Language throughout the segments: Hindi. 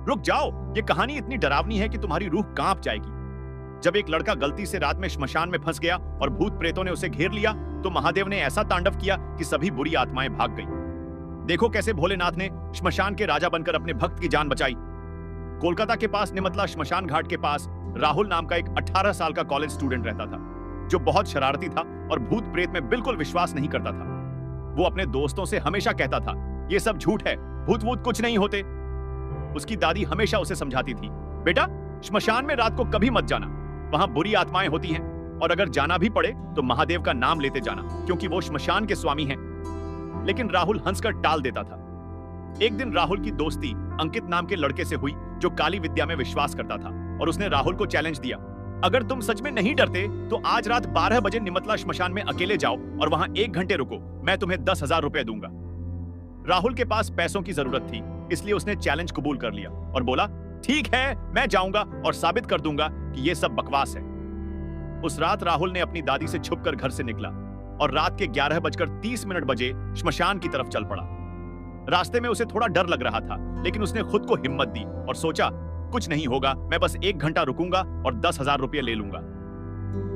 रुक जाओ, ये कहानी इतनी डरावनी है कि तुम्हारी रूह कांप जाएगी। जब एक लड़का गलती से रात में श्मशान में फंस गया और भूत प्रेतों ने उसे घेर लिया, तो महादेव ने ऐसा तांडव किया कि सभी बुरी आत्माएं भाग गईं। देखो कैसे भोलेनाथ ने श्मशान के राजा बनकर अपने भक्त की जान बचाई। कोलकाता के पास निमतला श्मशान घाट के पास राहुल नाम का एक 18 साल का कॉलेज स्टूडेंट रहता था, जो बहुत शरारती था और भूत प्रेत में बिल्कुल विश्वास नहीं करता था। वो अपने दोस्तों से हमेशा कहता था, ये सब झूठ है, भूत वूत कुछ नहीं होते। उसकी दादी हमेशा उसे समझाती थी, बेटा श्मशान में रात को कभी मत जाना, वहां बुरी आत्माएं होती हैं, और अगर जाना भी पड़े तो महादेव का नाम लेते जाना, क्योंकि वो श्मशान के स्वामी हैं। लेकिन राहुल हंसकर टाल देता था। एक दिन राहुल की दोस्ती अंकित नाम के लड़के से हुई, जो काली विद्या में विश्वास करता था, और उसने राहुल को चैलेंज दिया, अगर तुम सच में नहीं डरते तो आज रात 12 बजे निमतला श्मशान में अकेले जाओ और वहां 1 घंटे रुको, मैं तुम्हें 10,000 रुपए दूंगा। राहुल के पास पैसों की जरूरत थी, इसलिए उसने चैलेंज कबूल कर लिया और बोला, ठीक है मैं जाऊंगा और साबित कर दूंगा कि ये सब बकवास है। उस रात राहुल ने अपनी दादी से छुपकर घर से निकला और रात के 11:30 बजे श्मशान की तरफ चल पड़ा। रास्ते में उसे थोड़ा डर लग रहा था, लेकिन उसने खुद को हिम्मत दी और सोचा, कुछ नहीं होगा, मैं बस 1 घंटा रुकूंगा और 10,000 रुपये ले लूंगा।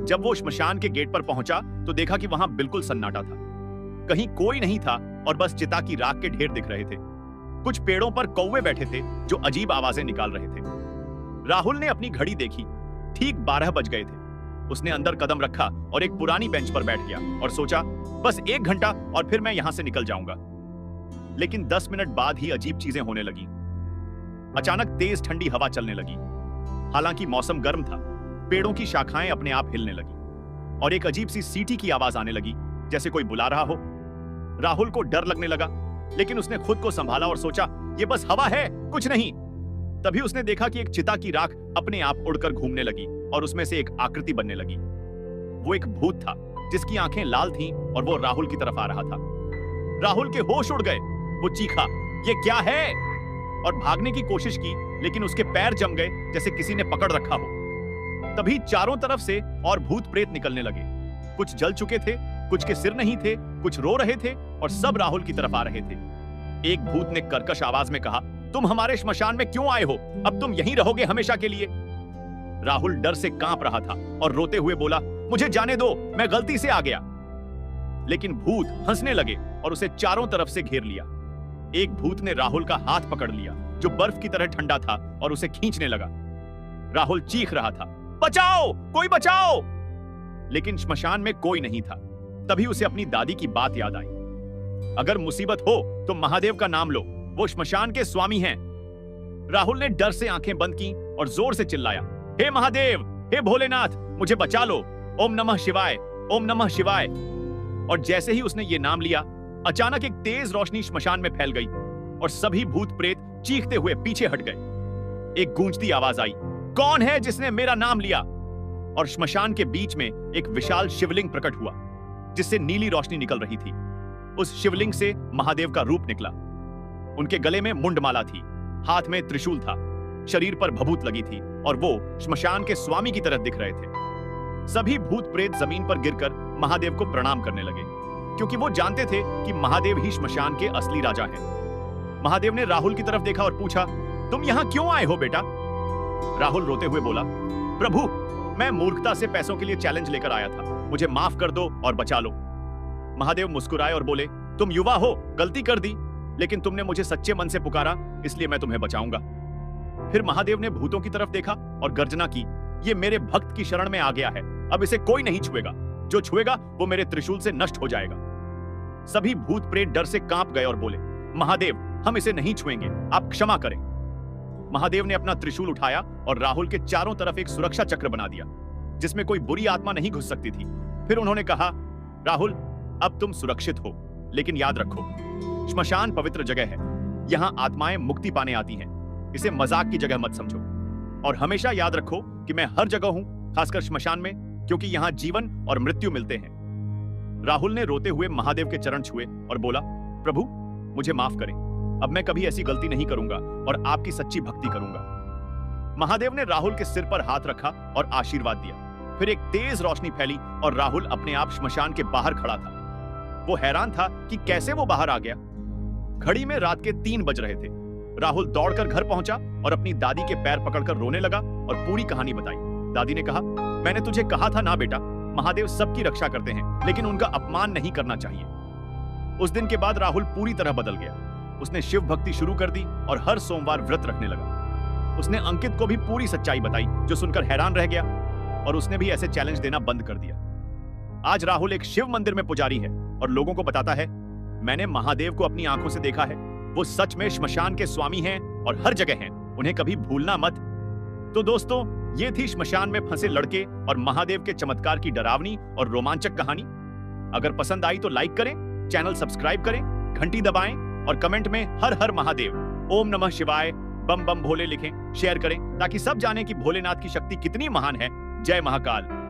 जब वो श्मशान के गेट पर पहुंचा तो देखा कि वहां बिल्कुल सन्नाटा था। कहीं कोई नहीं था और बस चिता की राख के ढेर दिख रहे थे। कुछ पेड़ों पर कौवे बैठे थे जो अजीब आवाजें निकाल रहे थे। राहुल ने अपनी घड़ी देखी, ठीक 12 बज गए थे। उसने अंदर कदम रखा और एक पुरानी बेंच पर बैठ गया और सोचा, बस 1 घंटा और फिर मैं यहां से निकल जाऊंगा। लेकिन 10 मिनट बाद ही अजीब चीजें होने लगी। अचानक तेज ठंडी हवा चलने लगी। हालांकि मौसम गर्म था, पेड़ों की शाखाएं अपने आप हिलने लगी और एक अजीब सी सीटी की आवाज आने लगी, जैसे कोई बुला रहा हो। राहुल को डर लगने लगा, लेकिन उसने खुद को संभाला और सोचा, ये बस हवा है, कुछ नहीं। तभी उसने देखा कि एक चिता की राख अपने आप उड़कर घूमने लगी और उसमें से एक आकृति बनने लगी। वो एक भूत था, जिसकी आंखें लाल थीं और वो राहुल की तरफ आ रहा था। राहुल के होश उड़ गए। वो चीखा, ये क्या है, और भागने की कोशिश की, लेकिन उसके पैर जम गए जैसे किसी ने पकड़ रखा हो। तभी चारों तरफ से और भूत प्रेत निकलने लगे। कुछ जल चुके थे, कुछ के सिर नहीं थे, कुछ रो रहे थे और सब राहुल की तरफ आ रहे थे। एक भूत ने कर्कश आवाज में कहा, तुम हमारे श्मशान में क्यों आए हो, अब तुम यहीं रहोगे हमेशा के लिए। राहुल डर से कांप रहा था और रोते हुए बोला, मुझे जाने दो, मैं गलती से आ गया। लेकिन भूत हंसने लगे और उसे चारों तरफ से घेर लिया। एक भूत ने राहुल का हाथ पकड़ लिया, जो बर्फ की तरह ठंडा था, और उसे खींचने लगा। राहुल चीख रहा था, बचाओ, कोई बचाओ। लेकिन श्मशान में कोई नहीं था। तभी उसे अपनी दादी की बात याद आई, अगर मुसीबत हो तो महादेव का नाम लो, वो श्मशान के स्वामी हैं। राहुल ने डर से आंखें बंद की और जोर से चिल्लाया, हे महादेव, हे भोलेनाथ, मुझे बचा लो, ओम नमः शिवाय, ओम नमः शिवाय। और जैसे ही उसने ये नाम लिया, अचानक एक तेज रोशनी श्मशान में फैल गई और सभी भूत प्रेत चीखते हुए पीछे हट गए। एक गूंजती आवाज आई, कौन है जिसने मेरा नाम लिया? और श्मशान के बीच में एक विशाल शिवलिंग प्रकट हुआ, जिससे नीली रोशनी निकल रही थी। उस शिवलिंग से महादेव का रूप निकला। उनके गले में मुंडमाला थी, हाथ में त्रिशूल था, शरीर पर भभूत लगी थी और वो श्मशान के स्वामी की तरह दिख रहे थे। सभी भूत प्रेत जमीन पर गिरकर महादेव को प्रणाम करने लगे, क्योंकि वो जानते थे कि महादेव ही श्मशान के असली राजा हैं। महादेव ने राहुल की तरफ देखा और पूछा, तुम यहां क्यों आए हो बेटा? राहुल रोते हुए बोला, प्रभु, मैं मूर्खता से पैसों के लिए चैलेंज लेकर आया था, मुझे माफ कर दो और बचा लो। महादेव मुस्कुराए और बोले, तुम युवा हो, गलती कर दी, लेकिन तुमने मुझे सच्चे मन से पुकारा, इसलिए मैं तुम्हें बचाऊंगा। फिर महादेव ने भूतों की तरफ देखा और गर्जना की, ये मेरे भक्त की शरण में आ गया है, अब इसे कोई नहीं छुएगा, जो छुएगा वो मेरे त्रिशूल से नष्ट हो जाएगा। सभी भूत प्रेत डर से कांप गए और बोले, महादेव, हम इसे नहीं छुएंगे, आप क्षमा करें। महादेव ने अपना त्रिशूल उठाया और राहुल के चारों तरफ एक सुरक्षा चक्र बना दिया, जिसमें कोई बुरी आत्मा नहीं घुस सकती थी। फिर उन्होंने कहा, राहुल, अब तुम सुरक्षित हो, लेकिन याद रखो, श्मशान पवित्र जगह है, यहां आत्माएं मुक्ति पाने आती हैं, इसे मजाक की जगह मत समझो। और हमेशा याद रखो कि मैं हर जगह हूं, खासकर श्मशान में, क्योंकि यहां जीवन और मृत्यु मिलते हैं। राहुल ने रोते हुए महादेव के चरण छुए और बोला, प्रभु, मुझे माफ करें, अब मैं कभी ऐसी गलती नहीं करूंगा और आपकी सच्ची भक्ति करूंगा। महादेव ने राहुल के सिर पर हाथ रखा और आशीर्वाद दिया। फिर एक तेज रोशनी फैली और राहुल अपने आप श्मशान के बाहर खड़ा था। वो हैरान था कि कैसे वो बाहर आ गया। घड़ी में रात के 3 बज रहे थे। राहुल दौड़कर घर पहुंचा और अपनी दादी के पैर पकड़कर रोने लगा और पूरी कहानी बताई। दादी ने कहा, मैंने तुझे कहा था ना बेटा, महादेव सबकी रक्षा करते हैं, लेकिन उनका अपमान नहीं करना चाहिए। उस दिन के बाद राहुल पूरी तरह बदल गया। उसने शिव भक्ति शुरू कर दी और हर सोमवार व्रत रखने लगा। उसने अंकित को भी पूरी सच्चाई बताई, जो सुनकर हैरान रह गया, और उसने भी ऐसे चैलेंज देना बंद कर दिया। आज राहुल एक शिव मंदिर में पुजारी है और लोगों को बताता है, मैंने महादेव को अपनी आंखों से देखा है, वो सच में श्मशान के स्वामी हैं और हर जगह हैं, उन्हें कभी भूलना मत। तो दोस्तों, ये थी श्मशान में फंसे लड़के और महादेव के चमत्कार की डरावनी और रोमांचक कहानी। अगर पसंद आई तो लाइक करें, चैनल सब्सक्राइब करें, घंटी दबाएं और कमेंट में हर हर महादेव, ओम नमः शिवाय, बम बम भोले लिखें, शेयर करें ताकि सब जाने कि भोलेनाथ की शक्ति कितनी महान है। जय महाकाल।